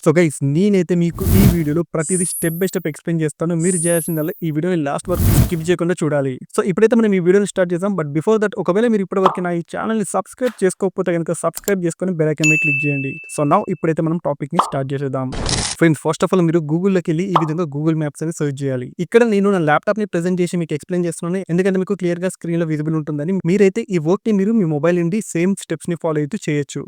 So guys నేనైతే మీకు ఈ వీడియోలో ప్రతిదీ స్టెప్ బై స్టెప్ ఎక్స్‌ప్లెయిన్ చేస్తాను. మీరు చేయాల్సిందల్లా ఈ వీడియోని లాస్ట్ వరకు స్కిప్ చేయకుండా చూడాలి. సో ఇప్పుడైతే మనం ఈ వీడియోని స్టార్ట్ చేద్దాం. బట్ బిఫోర్ దట్ ఒకవేళ మీరు ఇప్పటివరకు నా ఈ ఛానెల్‌ని సబ్స్క్రైబ్ చేసుకోకపోతే గనుక సబ్స్క్రైబ్ చేసుకొని బెల్ ఐకాన్ మీద క్లిక్ చేయండి. సో నౌ ఇప్పుడైతే మనం టాపిక్‌ని స్టార్ట్ చేసేద్దాం. ఫ్రెండ్స్ ఫస్ట్ ఆఫ్ ఆల్ మీరు గూగుల్‌లోకెళ్ళి ఈ విధంగా గూగుల్ మ్యాప్స్ అని సెర్చ్ చేయాలి. ఇక్కడ నేను నా ల్యాప్‌టాప్‌ని ప్రెజెంట్ చేసి మీకు ఎక్స్‌ప్లెయిన్ చేస్తున్నాను. ఎందుకంటే మీకు క్లియర్‌గా స్క్రీన్‌లో విజిబుల్ ఉంటుందని. మీరైతే ఈ వర్క్‌ని మీరు మీ మొబైల్ నుండి సేమ్ స్టెప్స్‌ని ఫాలో అవుతూ చేయొచ్చు.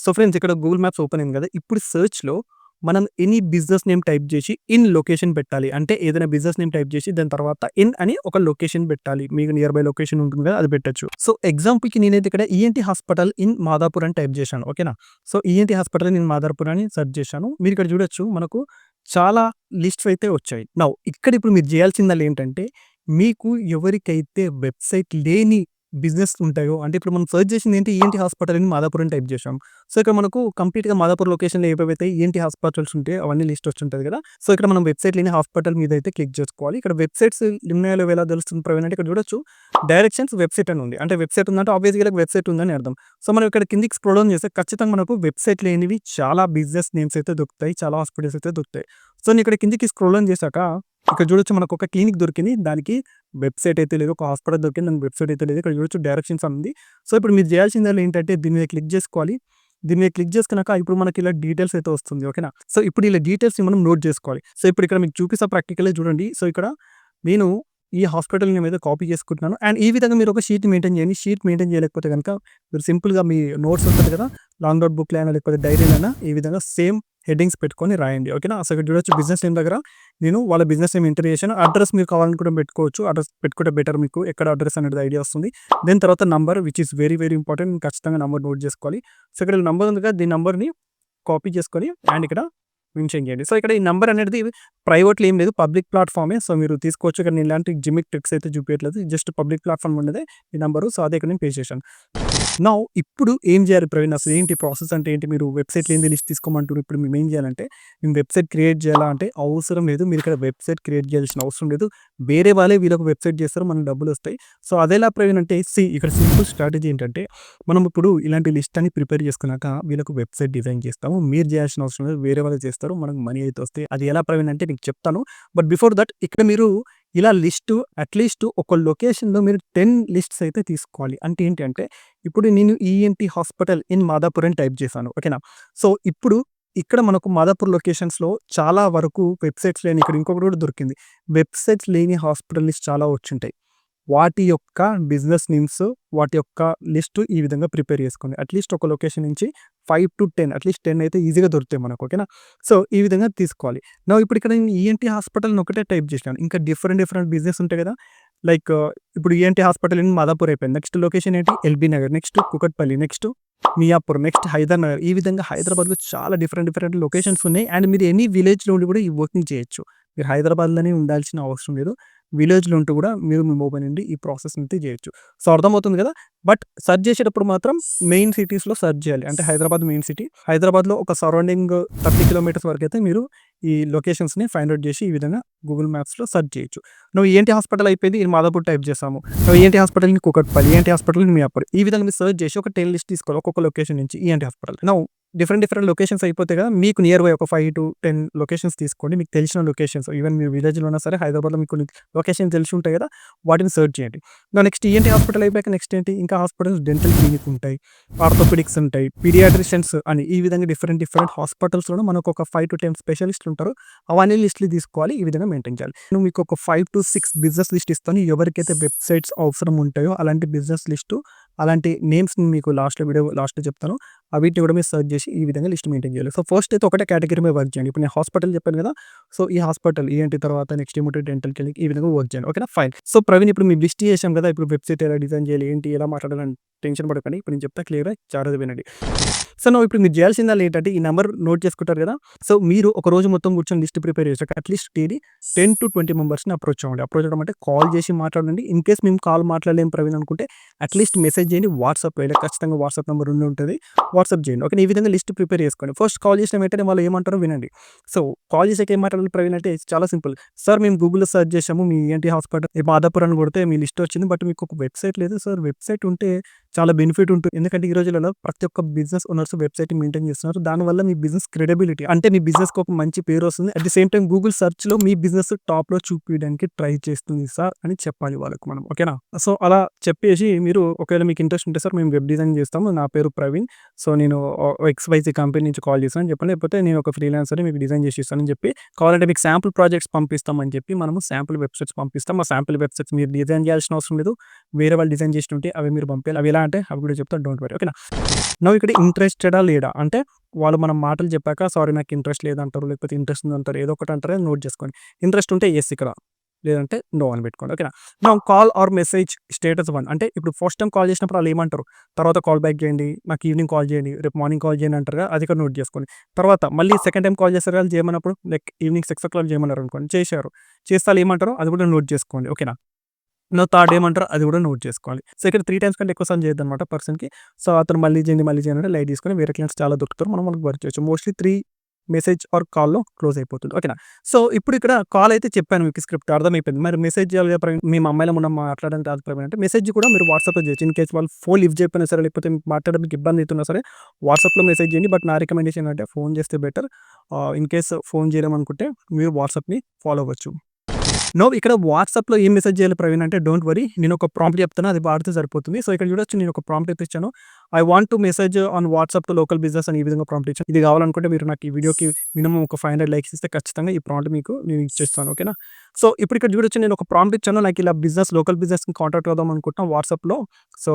సో ఫ్రెండ్స్ ఇక్కడ గూగుల్ మ్యాప్స్ ఓపెన్ అయింది కదా! ఇప్పుడు సెర్చ్‌లో మనం ఎనీ బిజినెస్ నేమ్ టైప్ చేసి ఇన్ లొకేషన్ పెట్టాలి. అంటే ఏదైనా బిజినెస్ నేమ్ టైప్ చేసి దాని తర్వాత ఇన్ అని ఒక లొకేషన్ పెట్టాలి. మీకు నియర్ బై లొకేషన్ ఉంటుంది కదా! అది పెట్టొచ్చు. సో ఎగ్జాంపుల్‌కి నేనైతే ఇక్కడ ఈఎన్‌టీ హాస్పిటల్ ఇన్ మాదాపూర్ అని టైప్ చేశాను. ఓకేనా? So ENT hospital in Madhapur అని సెర్చ్ చేశాను. మీరు ఇక్కడ చూడొచ్చు మనకు చాలా లిస్ట్స్ అయితే వచ్చాయి. నౌ ఇక్కడ ఇప్పుడు మీరు చేయాల్సిందల్లా ఏంటంటే మీకు ఎవరికైతే వెబ్‌సైట్ లేని బిజినెస్ ఉంటాయో అంటే ఇప్పుడు మనం సెర్చ్ చేసింది ఏంటి ఈఎన్‌టీ హాస్పిటల్ ఇన్ మాదాపూర్ అని టైప్ చేశాం. సో ఇక్కడ మనకు కంప్లీట్‌గా మాదాపూర్ లొకేషన్‌లో ఏవేవైతే ఈఎన్‌టీ హాస్పిటల్స్ ఉంటాయో అవన్నీ లిస్ట్ వచ్చుంటది కదా! సో ఇక్కడ మనం వెబ్‌సైట్ లేని హాస్పిటల్ మీద అయితే క్లిక్ చేసుకోవాలి. ఇక్కడ వెబ్‌సైట్స్ ఉన్నాయో లేవో ఎలా తెలుస్తుంది ప్రవీణ్ అంటే ఇక్కడ చూడొచ్చు డైరెక్షన్స్ వెబ్‌సైట్ అని ఉంది. అంటే వెబ్‌సైట్ ఉందంటే ఆబ్వియస్‌గా వీళ్ళకి వెబ్‌సైట్ ఉందని అర్థం. సో మనం ఇక్కడ కిందికి స్క్రోల్ డౌన్ చేస్తే ఖచ్చితంగా మనకు వెబ్‌సైట్ లేనివి చాలా బిజినెస్ నేమ్స్ అయితే దొరుకుతాయి. చాలా హాస్పిటల్స్ అయితే దొరుకుతాయి. సో నేను ఇక్కడ కిందికి స్క్రోల్ డౌన్ చేశాక ఇక్కడ చూడొచ్చు మనకు ఒక క్లినిక్ దొరికింది. దానికి వెబ్‌సైట్ అయితే లేదు. ఒక హాస్పిటల్ దొరికింది. దానికి వెబ్‌సైట్ అయితే లేదు. ఇక్కడ చూడొచ్చు డైరెక్షన్స్ అని ఉంది. సో ఇప్పుడు మీరు చేయాల్సిందల్లా ఏంటంటే దీని మీద క్లిక్ చేసుకోవాలి. దీని మీద క్లిక్ చేసుకున్నాక ఇప్పుడు మనకి ఇలా డీటెయిల్స్ అయితే వస్తుంది. ఓకేనా? సో ఇప్పుడు ఇలా డీటెయిల్స్‌ని మనం నోట్ చేసుకోవాలి. సో ఇప్పుడు ఇక్కడ మీకు చూపిస్తా ప్రాక్టికల్‌గా చూడండి. సో ఇక్కడ నేను ఈ హాస్పిటల్ నేమ్ అయితే కాపీ చేసుకుంటున్నాను. అండ్ ఈ విధంగా మీరు ఒక షీట్ మెయింటైన్ చేయండి. షీట్ మెయింటైన్ చేయలేకపోతే గనుక మీరు సింపుల్‌గా మీ నోట్స్ ఉంటది కదా! లాంగ్ నోట్ బుక్‌లో అయినా లేకపోతే డైరీలో అయినా ఈ విధంగా సేమ్ హెడ్డింగ్స్ పెట్టుకొని రాయండి. ఓకేనా? సో ఇక్కడ చూడొచ్చు బిజినెస్ నేమ్ దగ్గర నేను వాళ్ళ బిజినెస్ నేమ్ ఎంటర్ చేశాను. అడ్రెస్ మీరు కావాలనుకుంటే పెట్టుకోవచ్చు. అడ్రెస్ పెట్టుకుంటే బెటర్ మీకు ఎక్కడ అడ్రెస్ అనేది ఐడియా వస్తుంది. దెన్ తర్వాత number which is very very important. ఖచ్చితంగా నంబర్ నోట్ చేసుకోవాలి. సో ఇక్కడ నంబర్ ఉంది కదా! దీని నంబర్‌ని కాపీ చేసుకొని అండ్ ఇక్కడ మెన్షన్ చేయండి. సో ఇక్కడ ఈ నంబర్ అనేది ప్రైవేట్‌లో ఏం లేదు. పబ్లిక్ ప్లాట్‌ఫామే. సో మీరు తీసుకోవచ్చు. ఇక్కడ నేను ఇలాంటి జిమిక్ ట్రిక్స్ అయితే చూపియట్లేదు. జస్ట్ పబ్లిక్ ప్లాట్‌ఫామ్ ఉన్నదే ఈ నంబరు. సో అదే ఇక్కడ నేను పేస్ట్ చేశాను. నౌ ఇప్పుడు ఏం చేయాలి ప్రవీణ్? అసలు ఏంటి ప్రాసెస్ అంటే ఏంటి? మీరు వెబ్‌సైట్ లేనిది లిస్ట్ తీసుకోమంటున్నారు. ఇప్పుడు మేము ఏం చేయాలంటే మేము వెబ్‌సైట్ క్రియేట్ చేయాలా అంటే అవసరం లేదు. మీరు ఇక్కడ వెబ్‌సైట్ క్రియేట్ చేయాల్సిన అవసరం లేదు. వేరే వాళ్ళే వీళ్ళకి వెబ్‌సైట్ చేస్తారు. మనకు డబ్బులొస్తాయి. సో అదెలా ప్రవీణ్ అంటే ఇక్కడ సింపుల్ స్ట్రాటజీ ఏంటంటే మనం ఇప్పుడు ఇలాంటి లిస్ట్ అని ప్రిపేర్ చేసుకున్నాక వీళ్ళకి వెబ్‌సైట్ డిజైన్ చేస్తాము. మీరు చేయాల్సిన అవసరం లేదు. వేరే వాళ్ళు చేస్తారు. మనకు మనీ అయితే వస్తాయి. అది ఎలా ప్రవీణ్ అంటే మీకు చెప్తాను. బట్ బిఫోర్ దట్ ఇక్కడ మీరు ఇలా లిస్టు అట్‌లీస్ట్ ఒక లొకేషన్‌లో మీరు 10 లిస్ట్స్ అయితే తీసుకోవాలి. అంటే ఏంటి అంటే ఇప్పుడు నేను ఈఎన్‌టీ హాస్పిటల్ ఇన్ మాదాపూర్ అని టైప్ చేశాను. ఓకేనా? సో ఇప్పుడు ఇక్కడ మనకు మాదాపూర్ లొకేషన్స్‌లో చాలా వరకు వెబ్‌సైట్స్ లేని ఇక్కడ ఇంకొకటి కూడా దొరికింది. వెబ్‌సైట్స్ లేని హాస్పిటల్ లిస్ట్ చాలా వచ్చుంటాయి. వాటి యొక్క బిజినెస్ నేమ్స్, వాటి యొక్క లిస్ట్ ఈ విధంగా ప్రిపేర్ చేసుకోండి. అట్‌లీస్ట్ ఒక లొకేషన్ నుంచి 5-10 అట్‌లీస్ట్ 10 అయితే ఈజీగా దొరుకుతాయి మనకు. ఓకేనా? సో ఈ విధంగా తీసుకోవాలి. నౌ ఇప్పుడు ఇక్కడ నేను ఈఎన్‌టీ హాస్పిటల్ అని ఒకటే టైప్ చేసినాను. ఇంకా డిఫరెంట్ డిఫరెంట్ బిజినెస్ ఉంటాయి కదా! లైక్ ఇప్పుడు ఈఎన్‌టీ హాస్పిటల్ ఇన్ మాదాపూర్ అయిపోయింది. నెక్స్ట్ లొకేషన్ ఏంటి? LB Nagar, next Kukatpally, next Miyapur, next Hyder Nagar. ఈ విధంగా హైదరాబాద్‌లో చాలా డిఫరెంట్ డిఫరెంట్ లొకేషన్స్ ఉన్నాయి. అండ్ మీరు ఎనీ విలేజ్‌లో ఉండి కూడా ఈ వర్క్‌ని చేయొచ్చు. మీరు హైదరాబాద్‌లోనే ఉండాల్సిన అవసరం లేదు. విలేజ్‌లో ఉంటూ కూడా మీరు మీ మొబైల్ నుండి ఈ ప్రాసెస్‌ని అయితే చేయొచ్చు. సో అర్థమవుతుంది కదా! బట్ సెర్చ్ చేసేటప్పుడు మాత్రం మెయిన్ సిటీస్‌లో సెర్చ్ చేయాలి. అంటే హైదరాబాద్ మెయిన్ సిటీ. హైదరాబాద్‌లో ఒక సరౌండింగ్ 30 కిలోమీటర్స్ వరకైతే మీరు ఈ లొకేషన్స్‌ని ఫైండ్ ఔట్ చేసి ఈ విధంగా గూగుల్ మ్యాప్స్‌లో సెర్చ్ చేయొచ్చు. నువ్వు ఈఎన్‌టీ హాస్పిటల్ అయిపోయింది. ఇది మాదాపూర్ టైప్ చేసాము. నువ్వు ENT hospital in Kukatpally, ENT hospital in Miyapur. ఈ విధంగా మీరు సెర్చ్ చేసి ఒక 10 లిస్ట్ తీసుకోవాలి. ఒక్కొక్క లొకేషన్ నుంచి ENT hospital. Now different different locations అయిపోతాయి కదా! మీకు నియర్ బై ఒక 5-10 లొకేషన్స్ తీసుకోండి. మీకు తెలిసిన లొకేషన్స్ ఈవెన్ మీరు విలేజ్‌లో ఉన్నా సరే హైదరాబాద్‌లో మీకు కొన్ని లొకేషన్ తెలిసి ఉంటాయి కదా! వాటిని సెర్చ్ చేయండి. నెక్స్ట్ ఈఎన్‌టీ హాస్పిటల్ అయిపోయాక నెక్స్ట్ ఏంటి? ఇంకా హాస్పిటల్స్ డెంటల్ క్లినిక్ ఉంటాయి. ఆర్థోపెడిక్స్ ఉంటాయి. పీడియాట్రిషియన్స్ అని ఈ విధంగా డిఫరెంట్ డిఫరెంట్ హాస్పిటల్స్‌లోనే మనకు ఒక 5-10 స్పెషలిస్టులు ఉంటారు. అవన్నీ లిస్టులు తీసుకోవాలి. ఈ విధంగా మెయింటైన్ చేయాలి. నేను మీకు ఒక 5-6 బిజినెస్ లిస్ట్ ఇస్తాను. ఎవరికైతే వెబ్‌సైట్స్ అవసరం ఉంటాయో అలాంటి బిజినెస్ లిస్టు, అలాంటి నేమ్స్‌ని మీకు వీడియో లాస్ట్‌లో చెప్తాను. వీటిని కూడా మీరు సెర్చ్ చేసి ఈ విధంగా లిస్ట్ మెయింటైన్ చేయాలి. సో ఫస్ట్ అయితే ఒకటే కేటగిరీ మీద వర్క్ చేయండి. ఇప్పుడు నేను హాస్పిటల్ చెప్పాను కదా! సో ఈ హాస్పిటల్ ఈఎన్‌టీ తర్వాత నెక్స్ట్ ఏముంటే డెంటల్ క్లినిక్ ఈ విధంగా వర్క్ చేయండి. ఓకేనా? ఫైన్. సో ప్రవీణ్ ఇప్పుడు మేము లిస్ట్ చేసాం కదా! ఇప్పుడు వెబ్‌సైట్ ఎలా డిజైన్ చేయాలి? ఏంటి? ఎలా మాట్లాడాలని టెన్షన్ పడకండి. ఇప్పుడు నేను చెప్తా క్లియర్‌గా జాగ్రత్తగా వినండి. సో ఇప్పుడు మీరు చేయాల్సిందల్లా ఏంటంటే ఈ నంబర్ నోట్ చేసుకుంటారు కదా! సో మీరు ఒక రోజు మొత్తం కూర్చొని లిస్ట్ ప్రిపేర్ చేసాక అట్‌లీస్ట్ డైలీ 10-20 మెంబర్స్‌ని అప్రోచ్ అవ్వండి. అప్రోచ్ అవ్వడం అంటే కాల్ చేసి మాట్లాడండి. ఇన్ కేస్ మేము కాల్ మాట్లాడలేము ప్రవీణ్ అనుకుంటే అట్‌లీస్ట్ మెసేజ్ చేయండి. వాట్సాప్‌లో ఇలా ఖచ్చితంగా వాట్సాప్ నంబర్ ఉండి ఉంటది. వాట్సాప్ చేయండి. ఓకేనా? ఈ విధంగా లిస్ట్ ప్రిపేర్ చేసుకోండి. ఫస్ట్ కాల్ చేసిన వెంటనే వాళ్ళు ఏమంటారో వినండి. సో, కాల్ చేసాక ఏం మాట్లాడాలి ప్రవీణ్ అంటే చాలా సింపుల్. సార్ మేము గూగుల్‌లో సెర్చ్ చేసాము. మీ ఈఎన్‌టీ హాస్పిటల్ మాదాపూర్ అని కొడితే మీ లిస్ట్ వచ్చింది. బట్ మీకు ఒక వెబ్‌సైట్ లేదు సార్. వెబ్‌సైట్ ఉంటే చాలా బెనిఫిట్ ఉంటుంది. ఎందుకంటే ఈ రోజులలో ప్రతి ఒక్క బిజినెస్ ఓనర్స్ వెబ్‌సైట్ మెయింటైన్ చేస్తున్నారు. దానివల్ల మీ బిజినెస్ క్రెడిబిలిటీ అంటే మీ బిజినెస్‌కి ఒక మంచి పేరు వస్తుంది. At the same time Google సెర్చ్‌లో మీ బిజినెస్ టాప్‌లో చూపియడానికి ట్రై చేస్తుంది సార్ అని చెప్పాలి వాళ్ళకి మనం. ఓకేనా? సో, అలా చెప్పేసి మీరు ఒకవేళ మీకు ఇంట్రెస్ట్ ఉంటే సార్ మేము వెబ్ డిజైన్ చేస్తాము. నా పేరు ప్రవీణ్. సో, నేను ఎక్స్‌వైజీ కంపెనీ నుంచి కాల్ చేశాను అని చెప్పండి. లేకపోతే నేను ఒక ఫ్రీలాన్సర్‌ని మీకు డిజైన్ చేసి ఇస్తానని చెప్పి, కావాలంటే మీకు శాంపుల్ ప్రాజెక్ట్స్ పంపిస్తామని చెప్పి మనము శాంపుల్ వెబ్‌సైట్స్ పంపిస్తాం. ఆ శాంపుల్ వెబ్‌సైట్స్ మీరు డిజైన్ చేయాల్సిన అవసరం లేదు. వేరే వాళ్ళు డిజైన్ చేసినుంటే అవి మీరు పంపియాలి. అవి ఎలా అంటే అవి కూడా చెప్తా డోంట్ వరీ. ఓకేనా? నౌ ఇక్కడ ఇంట్రెస్టెడా లేడా అంటే వాళ్ళు మనం మాటలు చెప్పాక సారీ నాకు ఇంట్రెస్ట్ లేదంటారు. లేకపోతే ఇంట్రెస్ట్ ఉందంటారు. ఏదో ఒకటి అంటారు. నోట్ చేసుకోండి. ఇంట్రెస్ట్ ఉంటే యెస్ ఇక్కడ. లేదంటే నో అని పెట్టుకోండి. ఓకేనా? Now call or message status 1 అంటే ఇప్పుడు ఫస్ట్ టైమ్ కాల్ చేసినప్పుడు ఆళ్ళు ఏమంటారు? తర్వాత కాల్ బ్యాక్ చేయండి. నాకు ఈవినింగ్ కాల్ చేయండి. రేపు మార్నింగ్ కాల్ చేయండి అంటారుగా అది ఇక్కడ నోట్ చేసుకోండి. తర్వాత మళ్ళీ సెకండ్ టైమ్ కాల్ చేస్తారు కదా! చేయమన్నప్పుడు లైక్ ఈవినింగ్ 6:00 చేయమన్నారనుకోండి చేశారు. చేస్తే ఆళ్ళు ఏమంటారో అది కూడా నోట్ చేసుకోండి. ఓకేనా? నో థర్డ్ ఏమంటారో అది కూడా నోట్ చేసుకోవాలి. సో, ఇక్కడ 3 టైమ్స్ కంటే ఎక్కువ సార్లు చేయొద్దనమాట పర్సన్‌కి. సో, అతను మళ్ళీ చేయండి, మళ్ళీ చేయండి అంటే లైట్ తీసుకొని వేరే క్లయింట్స్ చాలా దొరుకుతారు. మనం వాళ్ళకి వర్క్ చేయొచ్చు. మోస్ట్‌లీ 3 మెసేజ్ ఆర్ కాల్‌లో క్లోజ్ అయిపోతుంది. ఓకేనా? సో, ఇప్పుడు ఇక్కడ కాల్ అయితే చెప్పాను మీకు స్క్రిప్ట్ అర్థమైపోయింది. మరి మెసేజ్ చేయాలి కదా ప్రవీణ్ మేము అమ్మాయిలం ఉన్నాం మాట్లాడడానికి రాదు ప్రవీణ్ అంటే మెసేజ్ కూడా మీరు వాట్సాప్‌లో చేయొచ్చు. ఇన్ కేస్ వాళ్ళు ఫోన్ లిఫ్ట్ చేయకపోయినా సరే లేకపోతే మీకు మాట్లాడడానికి ఇబ్బంది అయితున్నా సరే వాట్సాప్‌లో మెసేజ్ చేయండి. బట్ నా రికమెండేషన్ ఏంటంటే ఫోన్ చేస్తే బెటర్. ఇన్ కేస్ ఫోన్ చేయలేం అనుకుంటే మీరు వాట్సాప్‌ని ఫాలో అవ్వచ్చు. నో ఇక్కడ వాట్సాప్‌లో ఏం మెసేజ్ చేయాలి ప్రవీణ్ అంటే డోంట్ వరీ నేను ఒక ప్రాంప్ట్ చెప్తాను అది వాడితే సరిపోతుంది. సో, ఇక్కడ చూడొచ్చు నేను ఒక ప్రాంప్ట్ అయితే ఇచ్చాను. I want to message on WhatsApp to local business అని ఈ విధంగా ప్రాంప్ట్ ఇచ్చాను. ఇది కావాలనుకుంటే మీరు నాకు ఈ వీడియోకి మినిమమ్ ఒక 500 లైక్స్ ఇస్తే ఖచ్చితంగా ఈ ప్రాంప్ట్ మీకు నేను ఇచ్చేస్తాను. ఓకేనా? సో, ఇప్పుడు ఇక్కడ చూడొచ్చు నేను ఒక ప్రాంప్ట్ ఇచ్చాను. నాకు ఇలా లోకల్ బిజినెస్‌ని కాంటాక్ట్ అవుదాం అనుకుంటున్నా వాట్సాప్‌లో. సో,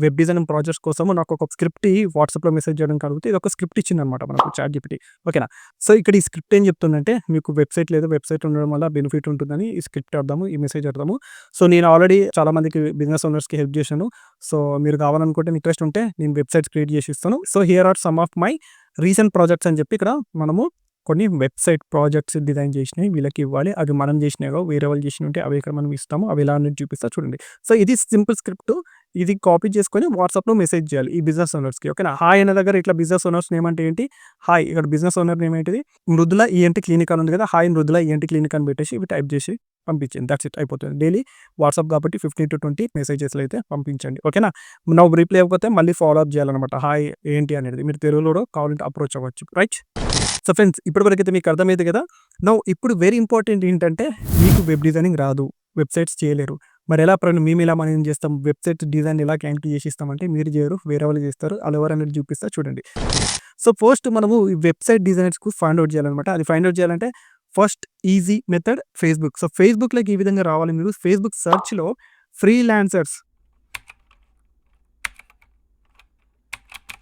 వెబ్ డిజైనింగ్ ప్రాజెక్ట్స్ కోసము నాకు ఒక స్క్రిప్ట్ వాట్సాప్‌లో మెసేజ్ చేయడానికి అడిగితే ఇది ఒక స్క్రిప్ట్ ఇచ్చిందనమాట మనకు చాట్‌జిపిటి. ఓకేనా? సో, ఇక్కడ ఈ స్క్రిప్ట్ ఏం చెప్తుందంటే మీకు వెబ్‌సైట్ లేదు. వెబ్‌సైట్ ఉండడం వల్ల బెనిఫిట్ ఉంటుందని ఈ స్క్రిప్ట్ అర్థము. ఈ మెసేజ్ అర్థము. సో, నేను ఆల్రెడీ చాలా మందికి బిజినెస్ ఓనర్స్‌కి హెల్ప్ చేశాను. సో, మీరు కావాలనుకుంటే ఇంట్రెస్ట్ ఉంటే నేను వెబ్‌సైట్స్ క్రియేట్ చేసి ఇస్తాను. So, here are some of my recent projects అని చెప్పి ఇక్కడ మనము కొన్ని వెబ్‌సైట్ ప్రాజెక్ట్స్ డిజైన్ చేసినవి వీళ్ళకి ఇవ్వాలి. అవి మనం చేసినవి కావు. వేరే వాళ్ళు చేసినవి ఉంటే అవి ఇక్కడ మనం ఇస్తాము. అవి ఎలా అనేది చూపిస్తా చూడండి. సో, ఇది సింపుల్ స్క్రిప్ట్. ఇది కాపీ చేసుకొని వాట్సాప్‌లో మెసేజ్ చేయాలి ఈ బిజినెస్ ఓనర్స్‌కి. ఓకేనా? హాయ్ అనే దగ్గర ఇట్లా బిజినెస్ ఓనర్స్ నేమ్ అంటే ఏంటి? హాయ్ ఇక్కడ బిజినెస్ ఓనర్ నేమ్ ఏంటిది? మృదుల ఈఎన్‌టీ క్లినిక్ అని ఉంది కదా! హాయ్ మృదుల ఈఎన్‌టీ క్లినిక్ అని పెట్టేసి ఇవి టైప్ చేసి పంపించండి. దట్స్ ఇట్ అయిపోతుంది. డైలీ వాట్సాప్ కాబట్టి 15-20 మెసేజెస్‌లు అయితే పంపించండి. ఓకేనా? నౌ రిప్లై ఇవ్వకపోతే మళ్ళీ ఫాలో అప్ చేయాలన్నమాట. హాయ్ ఏంటి అనేది. మీరు తెలుగులో కూడా కావాలంటే అప్రోచ్ అవ్వచ్చు. రైట్? సో, ఫ్రెండ్స్ ఇప్పటివరకైతే మీకు అర్థమైంది కదా! నౌ ఇప్పుడు వెరీ ఇంపార్టెంట్ ఏంటంటే మీకు వెబ్ డిజైనింగ్ రాదు. వెబ్‌సైట్స్ చేయలేరు. మరి ఎలా ప్రవీణ్ మేము ఎలా మనం చేస్తాం? వెబ్‌సైట్ డిజైన్ ఎలా క్లయింట్‌కి చేసి ఇస్తామంటే మీరు చేయరు. వేరే వాళ్ళు చేస్తారు. ఆళ్ళు ఎవరనేది చూపిస్తా చూడండి. సో, ఫస్ట్ మనము ఈ వెబ్‌సైట్ డిజైనర్స్‌కు ఫైండ్ ఔట్ చేయాలన్నమాట. అది ఫైండ్ ఔట్ చేయాలంటే first easy method Facebook. So, ఫేస్‌బుక్‌లోకి ఈ విధంగా రావాలి మీరు. ఫేస్‌బుక్ సెర్చ్‌లో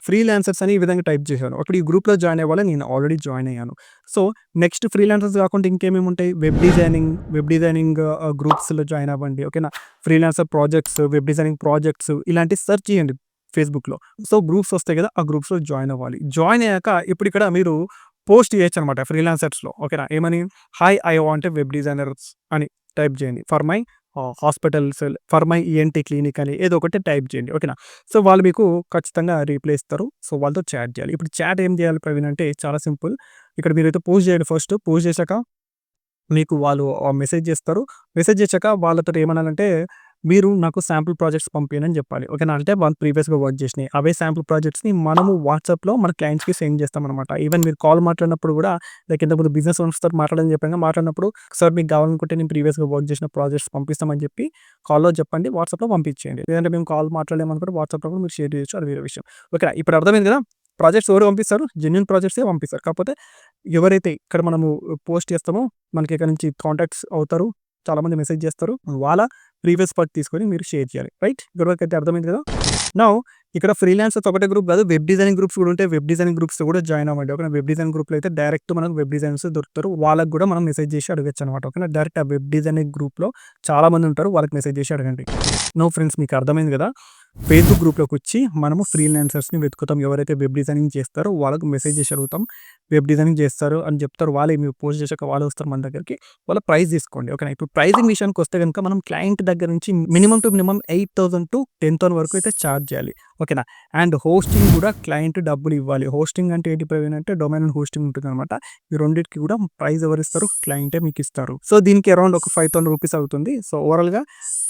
ఫ్రీలాన్సర్స్ అని ఈ విధంగా టైప్ చేశాను. అక్కడ ఈ గ్రూప్‌లో జాయిన్ అవ్వాలి. నేను ఆల్రెడీ జాయిన్ అయ్యాను. సో, నెక్స్ట్ ఫ్రీలాన్సర్స్ కాకుండా ఇంకేమేమి ఉంటాయి? వెబ్ డిజైనింగ్ గ్రూప్స్‌లో జాయిన్ అవ్వండి. ఓకేనా? Freelancer projects, web designing projects ఇలాంటి సెర్చ్ చేయండి ఫేస్‌బుక్‌లో. సో, గ్రూప్స్ వస్తాయి కదా! ఆ గ్రూప్స్‌లో జాయిన్ అవ్వాలి. జాయిన్ అయ్యాక ఇప్పుడు ఇక్కడ మీరు పోస్ట్ చేయొచ్చనమాట ఫ్రీలాన్సర్స్‌లో. ఓకేనా? ఏమని? Hi I want a web designers అని టైప్ చేయండి. For my hospitals, for my ENT clinic అని ఏదో ఒకటి టైప్ చేయండి. ఓకేనా? సో, వాళ్ళు మీకు ఖచ్చితంగా రిప్లై ఇస్తారు. సో, వాళ్ళతో చాట్ చేయాలి. ఇప్పుడు చాట్ ఏం చేయాలి ప్రవీణ్ అంటే చాలా సింపుల్. ఇక్కడ మీరైతే పోస్ట్ చేయండి ఫస్ట్. పోస్ట్ చేశాక మీకు వాళ్ళు మెసేజ్ చేస్తారు. మెసేజ్ చేశాక వాళ్ళతోటి ఏమనాలంటే, మీరు నాకు శాంపుల్ ప్రాజెక్ట్స్ పంపియండి అని చెప్పాలి. ఓకేనా? అంటే వాళ్ళు ప్రీవియస్‌గా వర్క్ చేసినయి. అవే శాంపుల్ ప్రాజెక్ట్స్‌ని మనము వాట్సాప్‌లో మన క్లయింట్స్‌కి సెండ్ చేస్తామనమాట. ఈవెన్ మీరు కాల్ మాట్లాడినప్పుడు కూడా లైక్ ఇంతకుముందు బిజినెస్ ఓనర్స్‌తో మాట్లాడని చెప్పాను. మాట్లాడినప్పుడు సార్ మీకు కావాలనుకుంటే నేను ప్రీవియస్‌గా వర్క్ చేసిన ప్రాజెక్ట్స్ పంపిస్తామని చెప్పి కాల్‌లో చెప్పండి. వాట్సాప్‌లో పంపించేయండి. లేదంటే మేము కాల్ మాట్లాడలేమనుకుంటే వాట్సాప్‌లో కూడా మీరు షేర్ చేయొచ్చు. అది వేరే విషయం. ఓకేనా? ఇప్పుడు అర్థమైంది కదా! ప్రాజెక్ట్స్ ఎవరు పంపిస్తారు? జెన్యూన్ ప్రాజెక్ట్సే పంపిస్తారు. కాకపోతే ఎవరైతే ఇక్కడ మనము పోస్ట్ చేస్తామో మనకి ఇక్కడ నుంచి కాంటాక్ట్స్ అవుతారు. చాలామంది మెసేజ్ చేస్తారు. వాళ్ళ ప్రీవియస్ వర్క్ తీసుకొని మీరు షేర్ చేయాలి. రైట్? ఇక్కడి వరకు అయితే అర్థమైంది కదా! నౌ ఇక్కడ ఫ్రీలాన్సర్స్ ఒకటే గ్రూప్ కాదు. వెబ్ డిజైనింగ్ గ్రూప్స్ కూడా ఉంటాయి. వెబ్ డిజైనింగ్ గ్రూప్స్‌లో కూడా జాయిన్ అవ్వండి. ఓకేనా? వెబ్ డిజైనింగ్ గ్రూప్‌లో అయితే డైరెక్ట్ మనకు వెబ్ డిజైనర్స్ దొరుకుతారు. వాళ్ళకి కూడా మనం మెసేజ్ చేసి అడగొచ్చనమాట. ఓకేనా? డైరెక్ట్ ఆ వెబ్ డిజైనింగ్ గ్రూప్‌లో చాలా మంది ఉంటారు. వాళ్ళకి మెసేజ్ చేసి అడగండి. నో ఫ్రెండ్స్ మీకు అర్థమైంది కదా! ఫేస్‌బుక్ గ్రూప్‌లోకొచ్చి మనము ఫ్రీలాన్సర్స్‌ని వెతుకుతాం. ఎవరైతే వెబ్ డిజైనింగ్ చేస్తారో వాళ్ళకి మెసేజ్ చేసి అడుగుతాం. వెబ్ డిజైనింగ్ చేస్తారు అని చెప్తారు. వాళ్ళే మీరు పోస్ట్ చేశాక వాళ్ళే వస్తారు మన దగ్గరికి. వాళ్ళ ప్రైస్ తీసుకోండి. ఓకేనా. ఇప్పుడు ప్రైజింగ్ విషయానికొస్తే గనుక మనం క్లయింట్ దగ్గర నుంచి మినిమమ్ టు మినిమమ్ 8,000-10,000 వరకు అయితే చార్జ్ చేయాలి. ఓకేనా. అండ్ హోస్టింగ్ కూడా క్లయింట్ డబ్బులు ఇవ్వాలి. హోస్టింగ్ అంటే ఏంటి ప్రవీణ్ అంటే డొమైన్ అండ్ హోస్టింగ్ ఉంటుందనమాట. ఈ రెండిటికి కూడా ప్రైస్ ఎవరిస్తారు? క్లయింటే మీకిస్తారు. సో దీనికి అరౌండ్ ఒక 5,000 రూపీస్ అవుతుంది. సో ఓవరాల్‌గా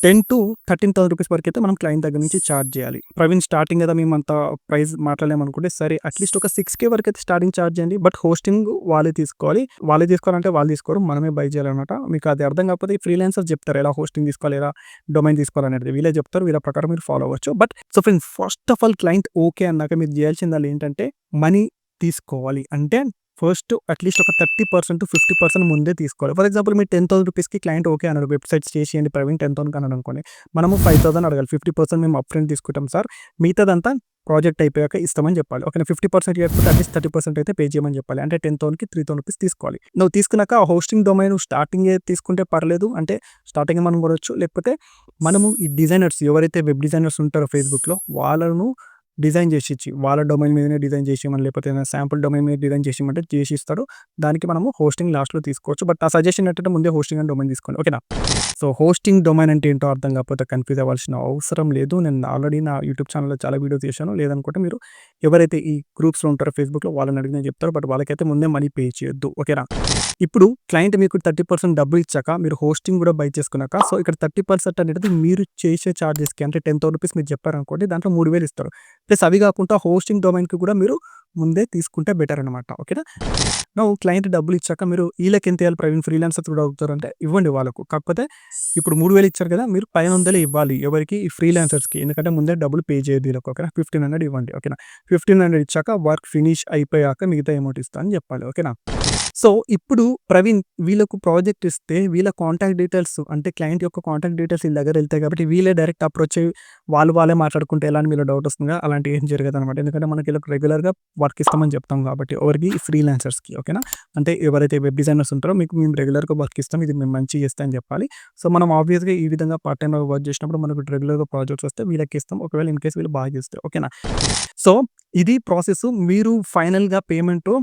10,000-13,000 రూపీస్ వరకైతే మనం క్లయింట్ దగ్గర నుంచి చార్జ్ చేయాలి. ప్రవీణ్ స్టార్టింగ్ కదా మేమంత ప్రైస్ మాట్లాడలేమనుకుంటే సరే అట్‌లీస్ట్ ఒక 6,000 వరకైతే స్టార్టింగ్ చార్జ్ చేయండి. బట్ హోస్టింగ్ వాళ్ళే తీసుకోవాలి. వాళ్ళే తీసుకోవాలంటే వాళ్ళు తీసుకోరు. మనమే బై చేయాలనమాట. మీకు అది అర్థం కాకపోతే ఈ ఫ్రీలాన్సర్స్ చెప్తారు ఎలా హోస్టింగ్ తీసుకోవాలి, ఎలా డొమైన్ తీసుకోవాలనేది. వీళ్ళే చెప్తారు. వీళ్ళ ప్రకారం మీరు ఫాలో అవ్వచ్చు. But so friends first of all client okay అన్నాక మీరు చేయాల్సిందల్లా ఏంటంటే మనీ తీసుకోవాలి. అంటే ఫస్ట్ అట్‌లీస్ట్ ఒక 30%-50% ముందే తీసుకోవాలి. ఫర్ ఎగ్జాంపుల్ మీరు 10,000 రూపీస్‌కి క్లయింట్ ఓకే అన్నారు. వెబ్‌సైట్స్ చేసేయండి ప్రవీణ్ 10,000 అన్నాడు అనుకోండి. మనము 5,000 అడగాలి. 50% మేము అప్‌ఫ్రంట్ తీసుకుంటాం సార్. మిగతాదంతా ప్రాజెక్ట్ అయిపోయాక ఇస్తామని చెప్పాలి. ఓకేనా. 50% ఇవ్వకపోతే అట్‌లీస్ట్ 30% అయితే పే చేయమని చెప్పాలి. అంటే 10,000కి 3,000 రూపీస్ తీసుకోవాలి. నువ్వు తీసుకున్నాక ఆ హోస్టింగ్ డొమైన్ స్టార్టింగే తీసుకుంటే పర్లేదు. అంటే స్టార్టింగే మనం కొనొచ్చు. లేకపోతే మనము ఈ డిజైనర్స్ ఎవరైతే వెబ్ డిజైనర్స్ ఉంటారో ఫేస్‌బుక్‌లో వాళ్ళను డిజైన్ చేసిచ్చి వాళ్ళ డొమైన్ మీదనే డిజైన్ చేసేయమని లేకపోతే ఏదైనా శాంపుల్ డొమైన్ మీద డిజైన్ చేసేయమంటే చేసిస్తాడు. దానికి మనము హోస్టింగ్ లాస్ట్‌లో తీసుకోవచ్చు. బట్ నా సజెషన్ ఏంటంటే ముందే హోస్టింగ్ అండ్ డొమైన్ తీసుకోండి. ఓకేనా. సో హోస్టింగ్ డొమైన్ అంటే ఏంటో అర్థం కాకపోతే కన్‌ఫ్యూజ్ అవ్వాల్సిన అవసరం లేదు. నేను ఆల్రెడీ నా యూట్యూబ్ ఛానెల్‌లో చాలా వీడియోస్ చేశాను. లేదనుకుంటే మీరు ఎవరైతే ఈ గ్రూప్స్‌లో ఉంటారో ఫేస్‌బుక్‌లో వాళ్ళని అడిగినా చెప్తారు. బట్ వాళ్ళకైతే ముందే మనీ పే చేయొద్దు. ఓకేనా. ఇప్పుడు క్లయింట్ మీకు 30% డబ్బులు ఇచ్చాక మీరు హోస్టింగ్ కూడా బై చేసుకున్నాక సో ఇక్కడ 30% అనేది మీరు చేసే చార్జెస్‌కి అంటే 10,000 రూపీస్ మీరు చెప్పారనుకోండి దాంట్లో 3,000 ఇస్తారు. ప్లస్ అవి కాకుండా హోస్టింగ్ డొమైన్‌కి కూడా మీరు ముందే తీసుకుంటే బెటర్ అనమాట. ఓకేనా. నౌ క్లయింట్ డబ్బులు ఇచ్చాక మీరు ఈళ్ళకి ఎంత ఇయ్యాలి ప్రవీణ్ ఫ్రీలాన్సర్స్ కూడా అడుగుతారంటే ఇవ్వండి వాళ్ళకు. కాకపోతే ఇప్పుడు 3,000 ఇచ్చారు కదా! మీరు 500 ఇవ్వాలి. ఎవరికి? ఈ ఫ్రీలాన్సర్స్‌కి. ఎందుకంటే ముందే డబ్బులు పే చేయొద్దు వీళ్ళకి. ఓకేనా. 1,500 ఇవ్వండి. ఓకేనా. 1,500 ఇచ్చాక వర్క్ ఫినిష్ అయిపోయాక మిగతా అమౌంట్ ఇస్తా అని చెప్పాలి. ఓకేనా. సో ఇప్పుడు ప్రవీణ్ వీళ్ళకు ప్రాజెక్ట్ ఇస్తే వీళ్ళ కాంటాక్ట్ డీటెయిల్స్ అంటే క్లయింట్ యొక్క కాంటాక్ట్ డీటెయిల్స్ వీళ్ళ దగ్గర వెళ్తాయి కాబట్టి వీళ్ళే డైరెక్ట్ అప్రోచ్ అయ్యి వాళ్ళే మాట్లాడుకుంటే ఎలా అని మీలో డౌట్ వస్తుందిగా అలాంటివి ఏం జరగదనమాట. ఎందుకంటే మనకి వీళ్ళకి రెగ్యులర్‌గా వర్క్ ఇస్తామని చెప్తాం కాబట్టి ఎవరికి? ఫ్రీలాన్సర్స్‌కి. ఓకేనా. అంటే ఎవరైతే వెబ్ డిజైనర్స్ ఉంటారో మీకు మేము రెగ్యులర్‌గా వర్క్ ఇస్తాం. ఇది మేము మంచిగా చేస్తా అని చెప్పాలి. సో మనం ఆబ్వియస్‌గా ఈ విధంగా పార్ట్ టైమ్‌గా వర్క్ చేసినప్పుడు మనకు రెగ్యులర్‌గా ప్రాజెక్ట్స్ వస్తే వీళ్ళకి ఇస్తాం. ఒకవేళ ఇన్ కేస్ వీళ్ళు బాగా చేస్తే. ఓకేనా. సో ఇది ప్రాసెస్. మీరు ఫైనల్‌గా payment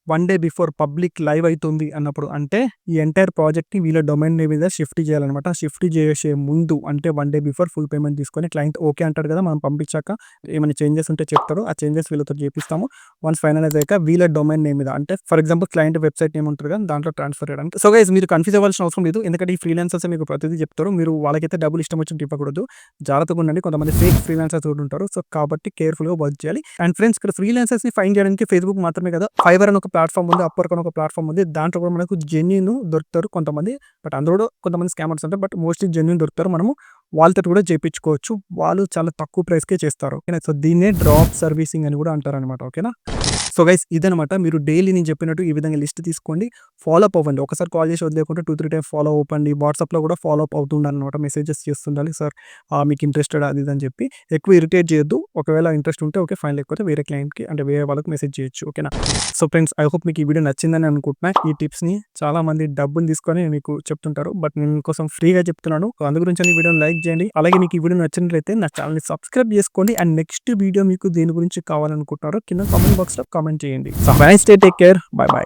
1 day before public live అయితుంది అన్నప్పుడు అంటే ఈ ఎంటైర్ ప్రాజెక్ట్‌ని వీళ్ళ డొమైన్ నేమ్ మీద షిఫ్ట్ చేయాలనమాట. షిఫ్ట్ చేసే ముందు అంటే 1 డే బిఫోర్ ఫుల్ పేమెంట్ తీసుకొని క్లయింట్ ఓకే అంటాడు కదా! మనం పంపించాక ఏమైనా చేంజెస్ ఉంటే చెప్తారు. ఆ చేంజెస్ వీళ్ళతో చేపిస్తాము. వన్స్ ఫైనలైజ్ అయ్యాక వీళ్ళ డొమైన్ నేమ్ మీద అంటే for example client website name ఉంటది కదా! దాంట్లో ట్రాన్స్‌ఫర్ చేయడానికి. సో గైస్ మీరు కన్‌ఫ్యూజ్ అవ్వాల్సిన అవసరం లేదు. ఎందుకంటే ఈ ఫ్రీలాన్సర్సే మీకు ప్రతిదీ చెప్తారు. మీరు వాళ్ళకైతే డబ్బులు ఇష్టం వచ్చినట్టు ఇవ్వకూడదు. జాగ్రత్తగా ఉండండి. కొంతమంది ఫేక్ ఫ్రీలాన్సర్స్ కూడా ఉంటారు. సో కాబట్టి కేర్‌ఫుల్‌గా వర్క్ చేయాలి. అండ్ ఫ్రెండ్స్ ఇక్కడ ఫ్రీలాన్సర్స్‌ని ఫైండ్ చేయడానికి ఫేస్‌బుక్ మాత్రమే కదా! ఫైవర్ అని ఒక ప్లాట్‌ఫార్మ్ ఉంది. అప్‌వర్క్ అని ఒక ప్లాట్‌ఫార్మ్ ఉంది. దాంట్లో కూడా మనకు జెన్యూన్ దొరుకుతారు కొంతమంది. బట్ అందులో కూడా కొంతమంది స్కామర్స్ ఉంటారు. బట్ మోస్ట్‌లీ జెన్యూన్ దొరుకుతారు. మనము వాళ్ళతోటి కూడా చేపించుకోవచ్చు. వాళ్ళు చాలా తక్కువ ప్రైస్‌కే చేస్తారు. ఓకేనా. సో దీన్నే డ్రాప్ సర్వీసింగ్ అని కూడా అంటారనమాట. ఓకేనా. సో గైస్ ఇదనమాట. మీరు డైలీ నేను చెప్పినట్టు ఈ విధంగా లిస్ట్ తీసుకోండి. ఫాలో అప్ అవ్వండి. ఒకసారి కాల్ చేసి వదిలేయకుండా 2, 3 టైమ్స్ ఫాలో అవ్వండి. వాట్సాప్‌లో కూడా ఫాలో అప్ అవుతుండాలనమాట. మెసేజెస్ చేస్తుండాలి. సార్ మీకు ఇంట్రెస్టెడ్ అది ఇది అని చెప్పి. ఎక్కువ ఇరిటేట్ చేయొద్దు. ఒకవేళ ఇంట్రెస్ట్ ఉంటే ఓకే ఫైన్. లేకపోతే వేరే క్లయింట్‌కి అంటే వేరే వాళ్ళకి మెసేజ్ చేయొచ్చు. ఓకేనా. సో ఫ్రెండ్స్ ఐ హోప్ మీకు ఈ వీడియో నచ్చిందని అనుకుంటున్నా. ఈ టిప్స్‌ని చాలామంది డబ్బులు తీసుకొని మీకు చెప్తుంటారు. బట్ నేను మీకోసం ఫ్రీగా చెప్తున్నాను. సో అందు గురించని ఈ వీడియోని లైక్ చేయండి. అలాగే మీకు ఈ వీడియో నచ్చినట్లయితే నా ఛానెల్‌ని సబ్స్క్రైబ్ చేసుకోండి. అండ్ నెక్స్ట్ వీడియో మీకు దేని గురించి కావాలనుకుంటున్నారో కింద కామెంట్ బాక్స్‌లో కామెంట్ చేయండి. So nice day. Take care. By by.